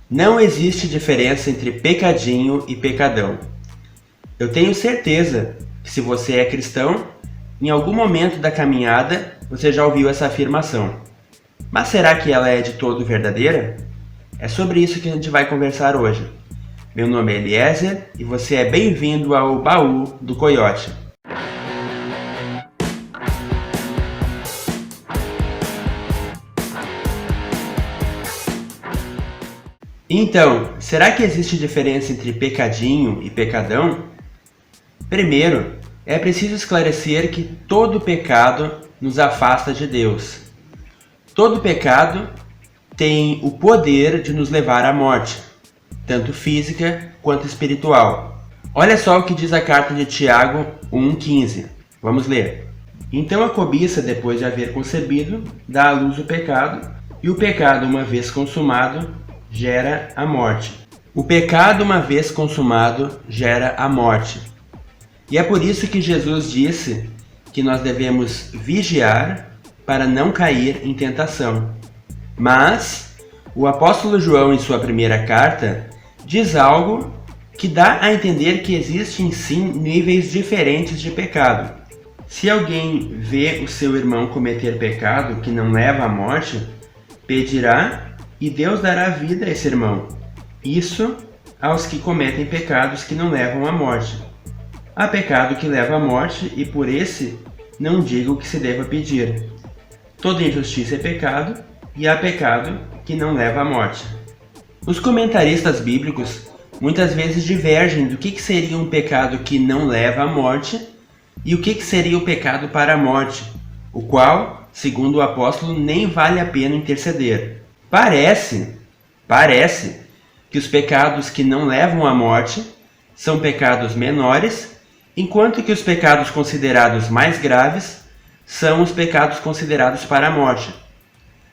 Não existe diferença entre pecadinho e pecadão. Eu tenho certeza que se você é cristão, em algum momento da caminhada você já ouviu essa afirmação. Mas será que ela é de todo verdadeira? É sobre isso que a gente vai conversar hoje. Meu nome é Eliezer e você é bem-vindo ao Baú do Coiote. Então, será que existe diferença entre pecadinho e pecadão? Primeiro, é preciso esclarecer que todo pecado nos afasta de Deus. Todo pecado tem o poder de nos levar à morte, tanto física quanto espiritual. Olha só o que diz a carta de Tiago 1,15. Vamos ler. Então a cobiça, depois de haver concebido, dá à luz o pecado, e o pecado, uma vez consumado, gera a morte. O pecado, uma vez consumado, gera a morte. E é por isso que Jesus disse que nós devemos vigiar para não cair em tentação. Mas o apóstolo João, em sua primeira carta, diz algo que dá a entender que existem sim níveis diferentes de pecado. Se alguém vê o seu irmão cometer pecado que não leva à morte, pedirá e Deus dará vida a esse irmão. Isso aos que cometem pecados que não levam à morte. Há pecado que leva à morte e por esse não digo que se deva pedir. Toda injustiça é pecado e há pecado que não leva à morte. Os comentaristas bíblicos muitas vezes divergem do que seria um pecado que não leva à morte e o que seria o pecado para a morte, o qual, segundo o apóstolo, nem vale a pena interceder. Parece que os pecados que não levam à morte são pecados menores, enquanto que os pecados considerados mais graves são os pecados considerados para a morte.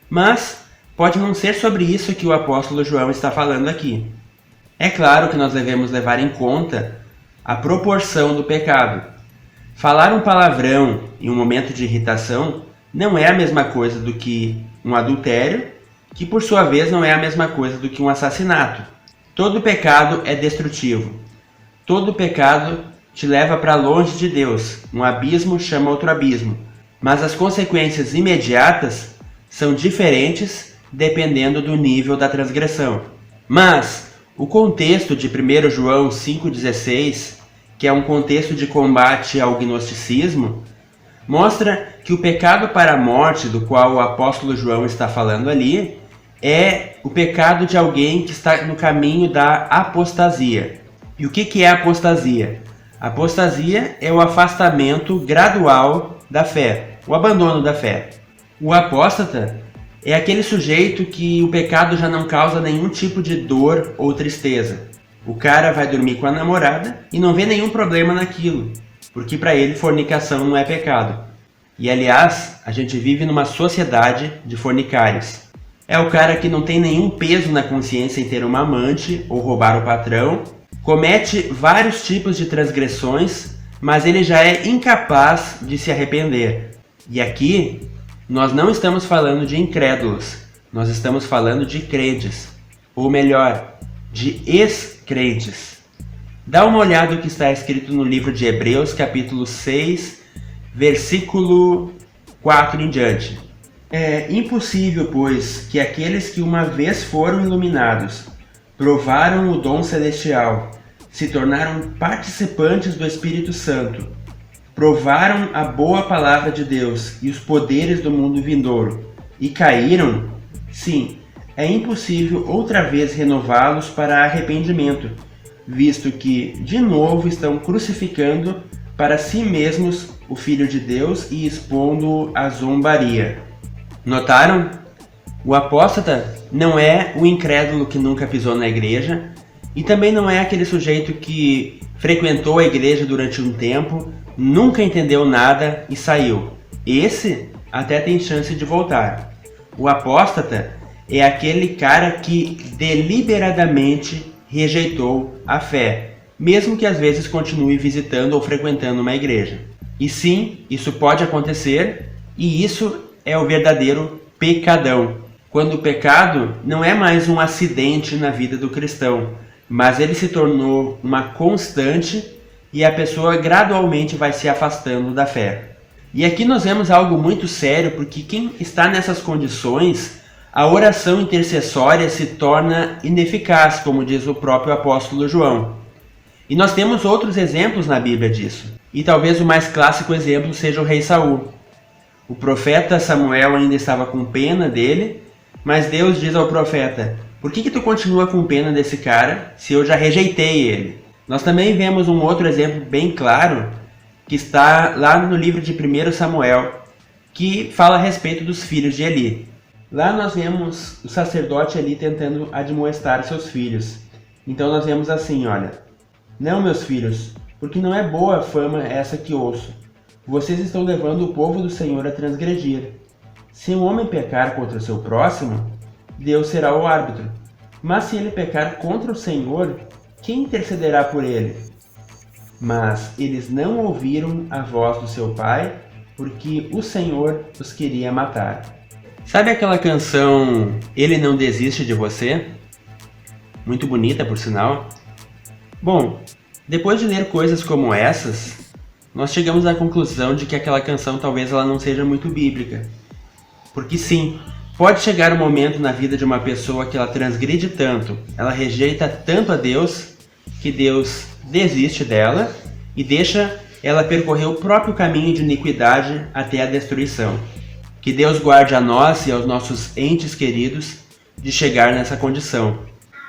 Mas pode não ser sobre isso que o apóstolo João está falando aqui. É claro que nós devemos levar em conta a proporção do pecado. Falar um palavrão em um momento de irritação não é a mesma coisa do que um adultério, que por sua vez não é a mesma coisa do que um assassinato. Todo pecado é destrutivo. Todo pecado te leva para longe de Deus. Um abismo chama outro abismo. Mas as consequências imediatas são diferentes dependendo do nível da transgressão. Mas o contexto de 1 João 5,16, que é um contexto de combate ao gnosticismo, mostra que o pecado para a morte, do qual o apóstolo João está falando ali, é o pecado de alguém que está no caminho da apostasia. E o que é apostasia? Apostasia é o afastamento gradual da fé, o abandono da fé. O apóstata é aquele sujeito que o pecado já não causa nenhum tipo de dor ou tristeza. O cara vai dormir com a namorada e não vê nenhum problema naquilo, porque para ele fornicação não é pecado. E aliás, a gente vive numa sociedade de fornicários. É o cara que não tem nenhum peso na consciência em ter uma amante ou roubar o patrão, comete vários tipos de transgressões, mas ele já é incapaz de se arrepender. E aqui, nós não estamos falando de incrédulos, nós estamos falando de crentes, ou melhor, de ex-crentes. Dá uma olhada no que está escrito no livro de Hebreus, capítulo 6, versículo 4 em diante. É impossível, pois, que aqueles que uma vez foram iluminados, provaram o dom celestial, se tornaram participantes do Espírito Santo, provaram a boa palavra de Deus e os poderes do mundo vindouro, e caíram, sim, é impossível outra vez renová-los para arrependimento, visto que, de novo, estão crucificando para si mesmos o Filho de Deus e expondo-o à zombaria. Notaram? O apóstata não é o incrédulo que nunca pisou na igreja e também não é aquele sujeito que frequentou a igreja durante um tempo, nunca entendeu nada e saiu. Esse até tem chance de voltar. O apóstata é aquele cara que deliberadamente rejeitou a fé, mesmo que às vezes continue visitando ou frequentando uma igreja. E sim, isso pode acontecer, e isso é o verdadeiro pecadão. quando o pecado não é mais um acidente na vida do cristão, mas ele se tornou uma constante e a pessoa gradualmente vai se afastando da fé. E aqui nós vemos algo muito sério, porque quem está nessas condições, a oração intercessória se torna ineficaz, como diz o próprio apóstolo João. E nós temos outros exemplos na Bíblia disso. E talvez o mais clássico exemplo seja o rei Saul. O profeta Samuel ainda estava com pena dele, mas Deus diz ao profeta: por que tu continua com pena desse cara se eu já rejeitei ele? Nós também vemos um outro exemplo bem claro, que está lá no livro de 1 Samuel, que fala a respeito dos filhos de Eli. Lá nós vemos o sacerdote Eli tentando admoestar seus filhos. Então nós vemos assim, olha: não, meus filhos, porque não é boa fama essa que ouço. Vocês estão levando o povo do Senhor a transgredir. Se um homem pecar contra o seu próximo, Deus será o árbitro. Mas se ele pecar contra o Senhor, quem intercederá por ele? Mas eles não ouviram a voz do seu pai, porque o Senhor os queria matar. Sabe aquela canção Ele Não Desiste de Você? Muito bonita, por sinal. Bom, depois de ler coisas como essas, nós chegamos à conclusão de que aquela canção talvez ela não seja muito bíblica. Porque sim, pode chegar um momento na vida de uma pessoa que ela transgride tanto, ela rejeita tanto a Deus, que Deus desiste dela e deixa ela percorrer o próprio caminho de iniquidade até a destruição. Que Deus guarde a nós e aos nossos entes queridos de chegar nessa condição.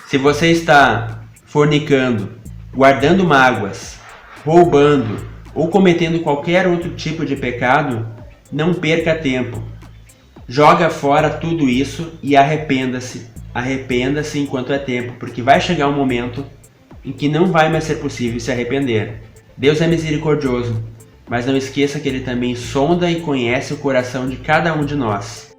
Se você está fornicando, guardando mágoas, roubando ou cometendo qualquer outro tipo de pecado, não perca tempo. Joga fora tudo isso e arrependa-se. Arrependa-se enquanto é tempo, porque vai chegar um momento em que não vai mais ser possível se arrepender. Deus é misericordioso, mas não esqueça que Ele também sonda e conhece o coração de cada um de nós.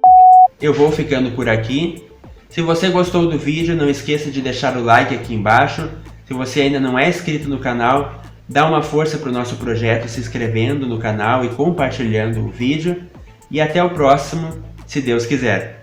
Eu vou ficando por aqui. Se você gostou do vídeo, não esqueça de deixar o like aqui embaixo. Se você ainda não é inscrito no canal, dá uma força para o nosso projeto se inscrevendo no canal e compartilhando o vídeo. E até o próximo, se Deus quiser.